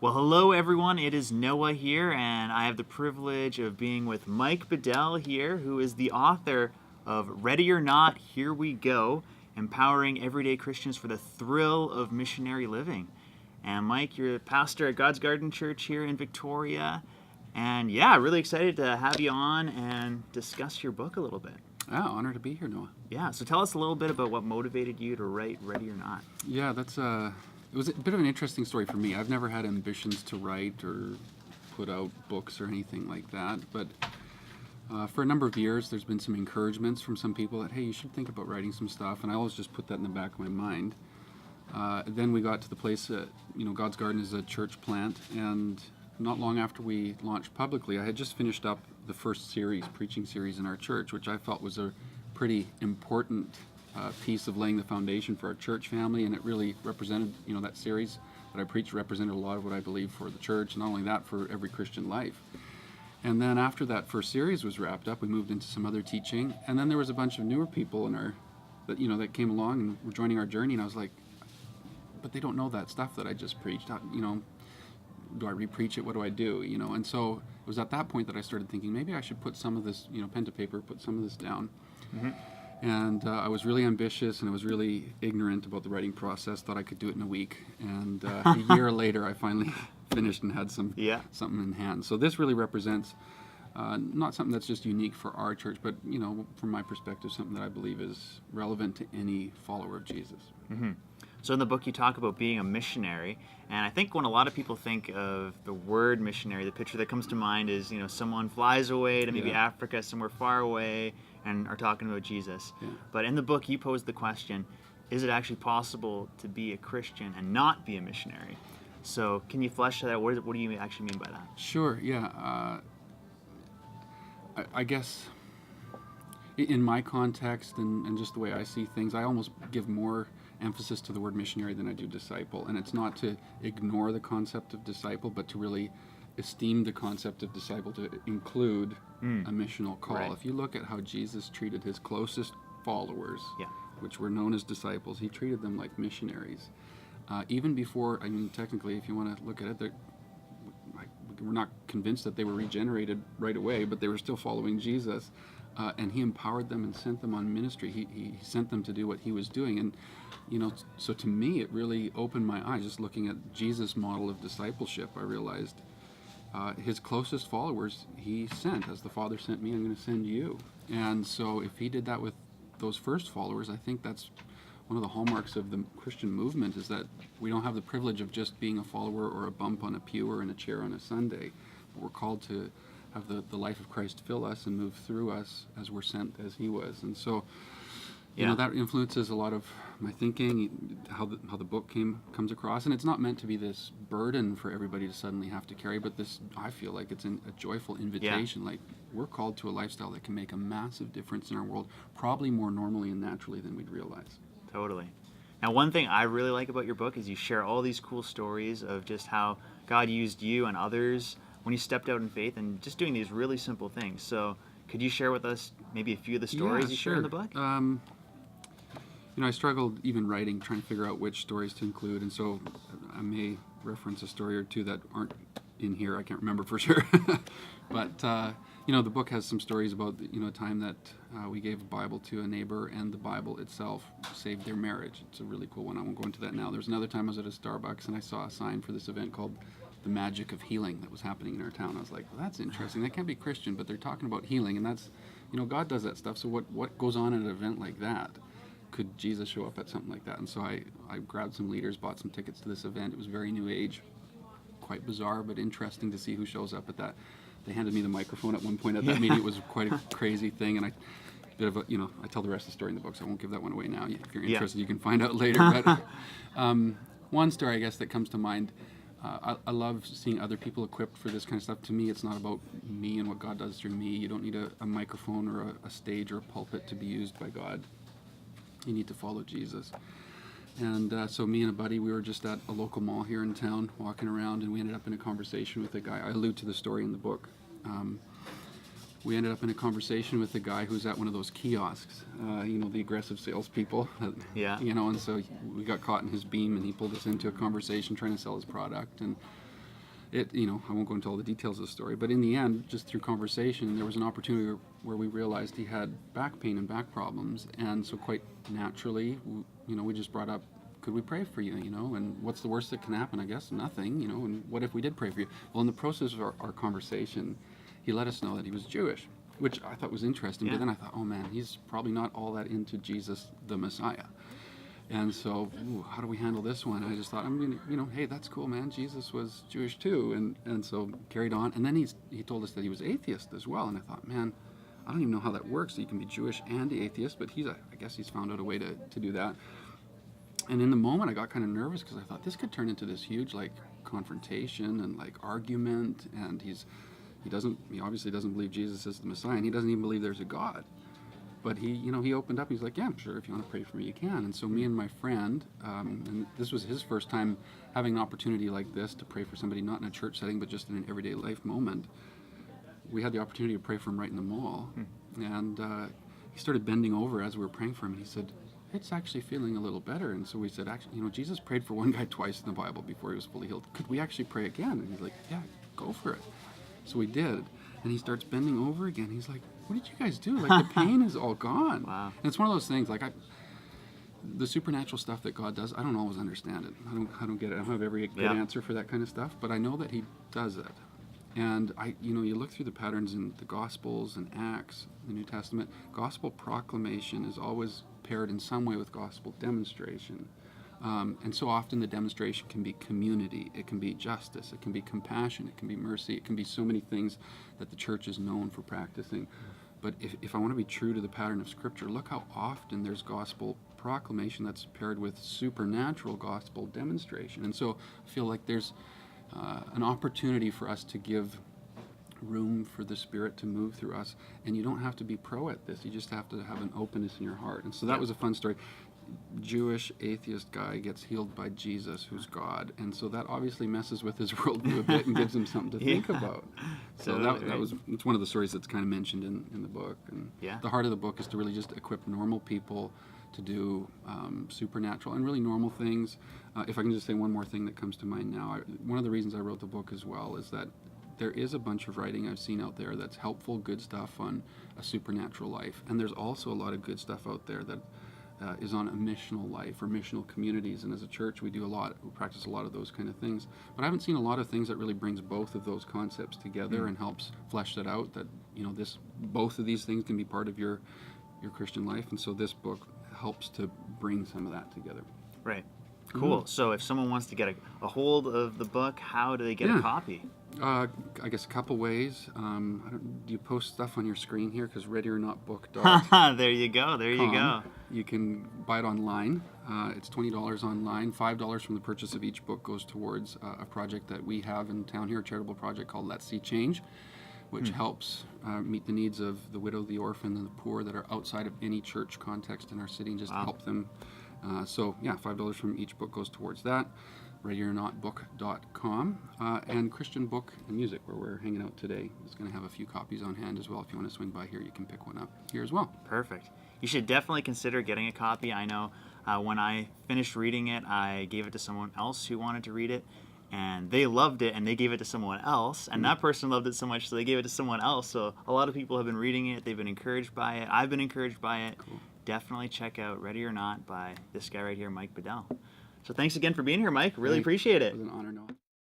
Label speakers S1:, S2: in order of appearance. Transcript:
S1: Well, hello everyone. It is Noah here, and I have the privilege of being with Mike Bidell here, who is the author of Ready or Not, Here We Go, Empowering Everyday Christians for the Thrill of Missionary Living. And Mike, you're a pastor at God's Garden Church here in Victoria. And yeah, really excited to have you on and discuss your book a little bit.
S2: Yeah, honor to be here, Noah.
S1: Yeah, so tell us a little bit about what motivated you to write Ready or Not.
S2: Yeah, it was a bit of an interesting story for me. I've never had ambitions to write or put out books or anything like that, but for a number of years there's been some encouragements from some people that, hey, you should think about writing some stuff, and I always just put that in the back of my mind. Then we got to the place that, God's Garden is a church plant, and not long after we launched publicly, I had just finished up the first preaching series in our church, which I felt was a pretty important piece of laying the foundation for our church family, and it really represented, that series that I preached represented a lot of what I believe for the church, and not only that, for every Christian life. And then after that first series was wrapped up, we moved into some other teaching, and then there was a bunch of newer people that came along and were joining our journey, and I was like, but they don't know that stuff that I just preached. Do I re-preach it? What do I do? And so it was at that point that I started thinking, maybe I should put some of this, pen to paper, put some of this down. Mm-hmm. And I was really ambitious, and I was really ignorant about the writing process, thought I could do it in a week. And a year later, I finally finished and had something in hand. So this really represents not something that's just unique for our church, but, from my perspective, something that I believe is relevant to any follower of Jesus.
S1: Mm-hmm. So in the book you talk about being a missionary, and I think when a lot of people think of the word missionary, the picture that comes to mind is, someone flies away to maybe Africa, somewhere far away, and are talking about Jesus. Yeah. But in the book you pose the question, is it actually possible to be a Christian and not be a missionary? So can you flesh that out? What do you actually mean by that?
S2: Sure, yeah. I guess in my context and just the way I see things, I almost give more emphasis to the word missionary than I do disciple. And it's not to ignore the concept of disciple, but to really esteem the concept of disciple, to include a missional call. Right. If you look at how Jesus treated his closest followers, which were known as disciples, he treated them like missionaries. Even before, technically, if you want to look at it, we're not convinced that they were regenerated right away, but they were still following Jesus. And he empowered them and sent them on ministry. He sent them to do what he was doing. And, so to me, it really opened my eyes. Just looking at Jesus' model of discipleship, I realized his closest followers he sent. As the Father sent me, I'm going to send you. And so if he did that with those first followers, I think that's one of the hallmarks of the Christian movement, is that we don't have the privilege of just being a follower or a bump on a pew or in a chair on a Sunday. But we're called to have the life of Christ fill us and move through us as we're sent as he was. And so, that influences a lot of my thinking, how the book comes across. And it's not meant to be this burden for everybody to suddenly have to carry, but I feel like it's a joyful invitation. Yeah. Like, we're called to a lifestyle that can make a massive difference in our world, probably more normally and naturally than we'd realize.
S1: Totally. Now, one thing I really like about your book is you share all these cool stories of just how God used you and others when you stepped out in faith and just doing these really simple things. So could you share with us maybe a few of the stories you share in the book?
S2: I struggled even writing, trying to figure out which stories to include, and so I may reference a story or two that aren't in here. I can't remember for sure. But, the book has some stories about, a time that we gave a Bible to a neighbor, and the Bible itself saved their marriage. It's a really cool one. I won't go into that now. There's another time I was at a Starbucks, and I saw a sign for this event called The Magic of Healing that was happening in our town. I was like, well, that's interesting. That can't be Christian, but they're talking about healing, and that's, God does that stuff. So what goes on at an event like that? Could Jesus show up at something like that? And so I grabbed some leaders, bought some tickets to this event. It was very new age, quite bizarre, but interesting to see who shows up at that. They handed me the microphone at one point at that meeting. It was quite a crazy thing, and I tell the rest of the story in the book, so I won't give that one away now. If you're interested, you can find out later. But one story, I guess, that comes to mind, I love seeing other people equipped for this kind of stuff. To me, it's not about me and what God does through me. You don't need a microphone or a stage or a pulpit to be used by God. You need to follow Jesus. And so me and a buddy, we were just at a local mall here in town, walking around, and we ended up in a conversation with a guy. I allude to the story in the book. We ended up in a conversation with a guy who's at one of those kiosks, the aggressive salespeople. And so we got caught in his beam, and he pulled us into a conversation trying to sell his product. And I won't go into all the details of the story, but in the end, just through conversation, there was an opportunity where we realized he had back pain and back problems, and so quite naturally, we just brought up, could we pray for you, and what's the worst that can happen? I guess nothing, and what if we did pray for you? Well, in the process of our conversation, he let us know that he was Jewish, which I thought was interesting, but then I thought, oh man, he's probably not all that into Jesus, the Messiah. And so, how do we handle this one? I just thought, hey, that's cool, man. Jesus was Jewish too, and so carried on. And then he told us that he was atheist as well, and I thought, man, I don't even know how that works. You can be Jewish and atheist, but I guess he's found out a way to do that. And in the moment, I got kind of nervous because I thought this could turn into this huge confrontation and argument. And he obviously doesn't believe Jesus is the Messiah, and he doesn't even believe there's a God. But he opened up. He's like, yeah, I'm sure. If you want to pray for me, you can. And so me and my friend, and this was his first time having an opportunity like this to pray for somebody, not in a church setting, but just in an everyday life moment. We had the opportunity to pray for him right in the mall. And he started bending over as we were praying for him. And he said, it's actually feeling a little better. And so we said, actually, Jesus prayed for one guy twice in the Bible before he was fully healed. Could we actually pray again? And he's like, yeah, go for it. So we did. And he starts bending over again. He's like, what did you guys do? The pain is all gone.
S1: Wow.
S2: And it's one of those things, the supernatural stuff that God does, I don't always understand it. I don't get it. I don't have every good answer for that kind of stuff, but I know that he does it. And you look through the patterns in the Gospels and Acts, the New Testament, gospel proclamation is always paired in some way with gospel demonstration. And so often the demonstration can be community, it can be justice, it can be compassion, it can be mercy, it can be so many things that the church is known for practicing. But if I want to be true to the pattern of Scripture, look how often there's gospel proclamation that's paired with supernatural gospel demonstration. And so I feel like there's an opportunity for us to give room for the Spirit to move through us. And you don't have to be pro at this. You just have to have an openness in your heart. And so that was a fun story. Jewish atheist guy gets healed by Jesus, who's God, and so that obviously messes with his worldview a bit and gives him something to think about. So it's one of the stories that's kind of mentioned in the book. And the heart of the book is to really just equip normal people to do supernatural and really normal things. If I can just say one more thing that comes to mind now, one of the reasons I wrote the book as well is that there is a bunch of writing I've seen out there that's helpful, good stuff on a supernatural life, and there's also a lot of good stuff out there that is on a missional life or missional communities, and as a church we practice a lot of those kind of things, but I haven't seen a lot of things that really brings both of those concepts together and helps flesh that out, that both of these things can be part of your Christian life, and so this book helps to bring some of that together.
S1: Right. Cool. So if someone wants to get a hold of the book, how do they get a copy?
S2: I guess a couple ways. Do you post stuff on your screen here? Because readyornotbook.
S1: There you go. There you go.
S2: You can buy it online. It's $20 online. $5 from the purchase of each book goes towards a project that we have in town here, a charitable project called Let's See Change, which helps meet the needs of the widow, the orphan, and the poor that are outside of any church context in our city, and just help them. $5 from each book goes towards that. ReadyOrNotBook.com, and Christian Book and Music, where we're hanging out today, is going to have a few copies on hand as well. If you want to swing by here, you can pick one up here as well.
S1: Perfect. You should definitely consider getting a copy. I know when I finished reading it, I gave it to someone else who wanted to read it, and they loved it, and they gave it to someone else, and that person loved it so much, so they gave it to someone else. So a lot of people have been reading it. They've been encouraged by it. I've been encouraged by it.
S2: Cool.
S1: Definitely check out Ready or Not by this guy right here, Mike Bidell. So thanks again for being here, Mike. Really appreciate it.
S2: It was an honor, Noah.